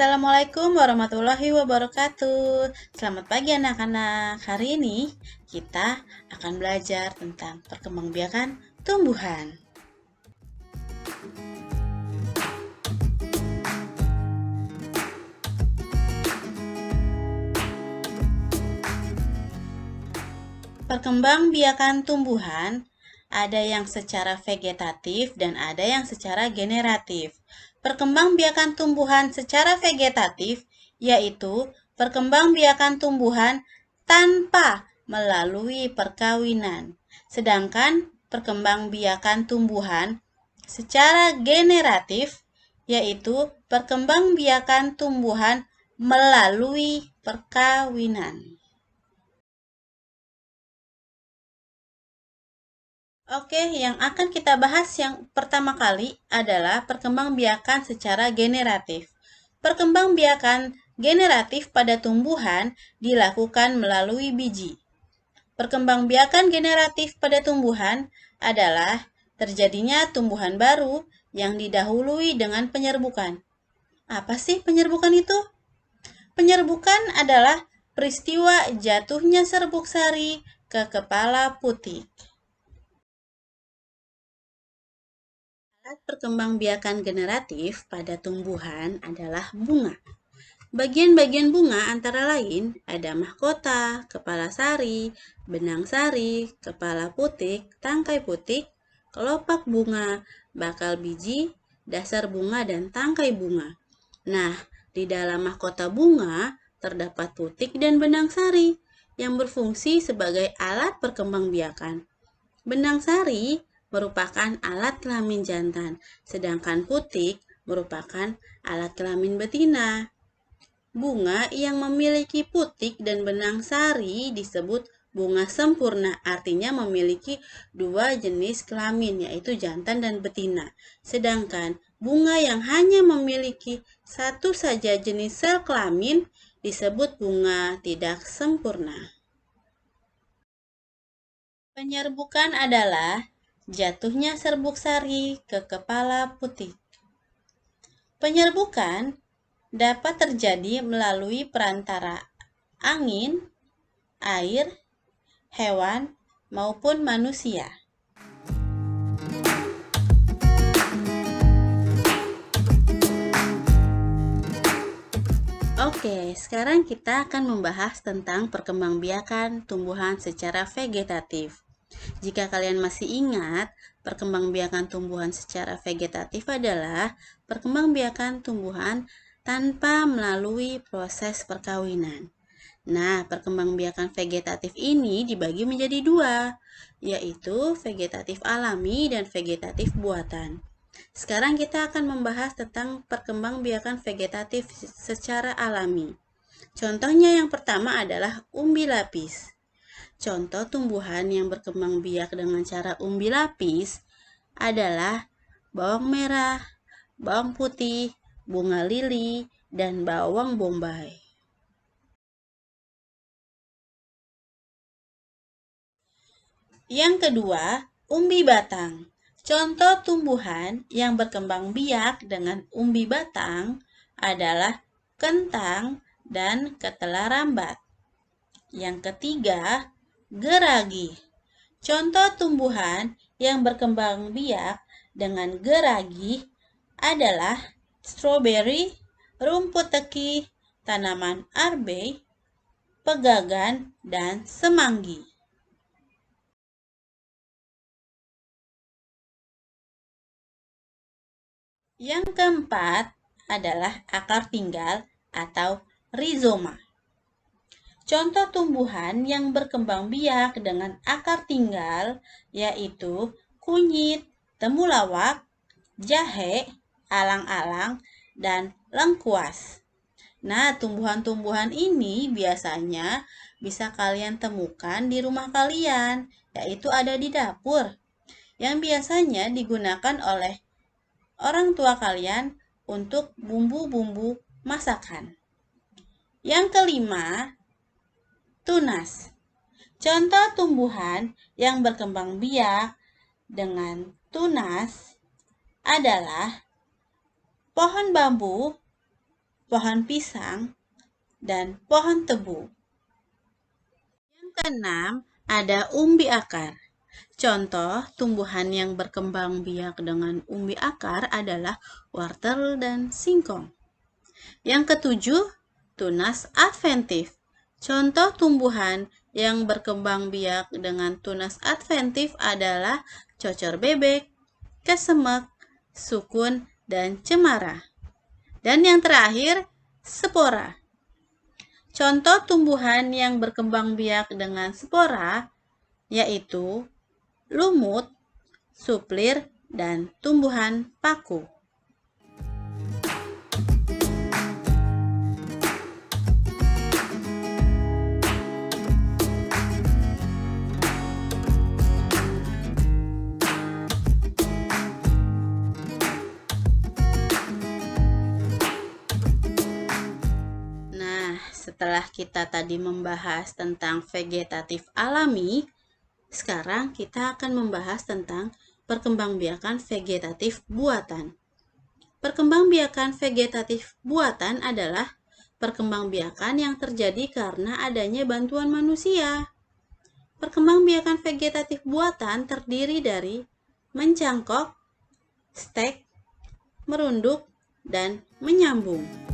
Assalamualaikum warahmatullahi wabarakatuh. Selamat pagi anak-anak. Hari ini kita akan belajar tentang perkembangbiakan tumbuhan. Perkembangbiakan tumbuhan ada yang secara vegetatif dan ada yang secara generatif. Perkembangbiakan tumbuhan secara vegetatif yaitu perkembangbiakan tumbuhan tanpa melalui perkawinan. Sedangkan perkembangbiakan tumbuhan secara generatif yaitu perkembangbiakan tumbuhan melalui perkawinan. Oke, yang akan kita bahas yang pertama kali adalah perkembangbiakan secara generatif. Perkembangbiakan generatif pada tumbuhan dilakukan melalui biji. Perkembangbiakan generatif pada tumbuhan adalah terjadinya tumbuhan baru yang didahului dengan penyerbukan. Apa sih penyerbukan itu? Penyerbukan adalah peristiwa jatuhnya serbuk sari ke kepala putik. Alat perkembangbiakan generatif pada tumbuhan adalah bunga. Bagian-bagian bunga antara lain ada mahkota, kepala sari, benang sari, kepala putik, tangkai putik, kelopak bunga, bakal biji, dasar bunga, dan tangkai bunga. Nah, di dalam mahkota bunga terdapat putik dan benang sari yang berfungsi sebagai alat perkembangbiakan. Benang sari merupakan alat kelamin jantan, sedangkan putik merupakan alat kelamin betina. Bunga yang memiliki putik dan benang sari disebut bunga sempurna, artinya memiliki dua jenis kelamin, yaitu jantan dan betina. Sedangkan bunga yang hanya memiliki satu saja jenis sel kelamin disebut bunga tidak sempurna. Penyerbukan adalah jatuhnya serbuk sari ke kepala putik. Penyerbukan dapat terjadi melalui perantara angin, air, hewan, maupun manusia. Oke, sekarang kita akan membahas tentang perkembangbiakan tumbuhan secara vegetatif. Jika kalian masih ingat, perkembangbiakan tumbuhan secara vegetatif adalah perkembangbiakan tumbuhan tanpa melalui proses perkawinan. Nah, perkembangbiakan vegetatif ini dibagi menjadi dua, yaitu vegetatif alami dan vegetatif buatan. Sekarang kita akan membahas tentang perkembangbiakan vegetatif secara alami. Contohnya yang pertama adalah umbi lapis. Contoh tumbuhan yang berkembang biak dengan cara umbi lapis adalah bawang merah, bawang putih, bunga lili, dan bawang bombay. Yang kedua, umbi batang. Contoh tumbuhan yang berkembang biak dengan umbi batang adalah kentang dan ketela rambat. Yang ketiga, geragi. Contoh tumbuhan yang berkembang biak dengan geragi adalah stroberi, rumput teki, tanaman arbei, pegagan, dan semanggi. Yang keempat adalah akar tinggal atau rizoma. Contoh tumbuhan yang berkembang biak dengan akar tinggal yaitu kunyit, temulawak, jahe, alang-alang, dan lengkuas. Nah, tumbuhan-tumbuhan ini biasanya bisa kalian temukan di rumah kalian, yaitu ada di dapur, yang biasanya digunakan oleh orang tua kalian untuk bumbu-bumbu masakan. Yang kelima, tunas. Contoh tumbuhan yang berkembang biak dengan tunas adalah pohon bambu, pohon pisang, dan pohon tebu. Yang keenam, ada umbi akar. Contoh tumbuhan yang berkembang biak dengan umbi akar adalah wortel dan singkong. Yang ketujuh, tunas adventif. Contoh tumbuhan yang berkembang biak dengan tunas adventif adalah cocor bebek, kesemek, sukun, dan cemara. Dan yang terakhir, spora. Contoh tumbuhan yang berkembang biak dengan spora yaitu lumut, suplir, dan tumbuhan paku. Nah, setelah kita tadi membahas tentang vegetatif alami, sekarang kita akan membahas tentang perkembangbiakan vegetatif buatan. Perkembangbiakan vegetatif buatan adalah perkembangbiakan yang terjadi karena adanya bantuan manusia. Perkembangbiakan vegetatif buatan terdiri dari mencangkok, stek, merunduk, dan menyambung.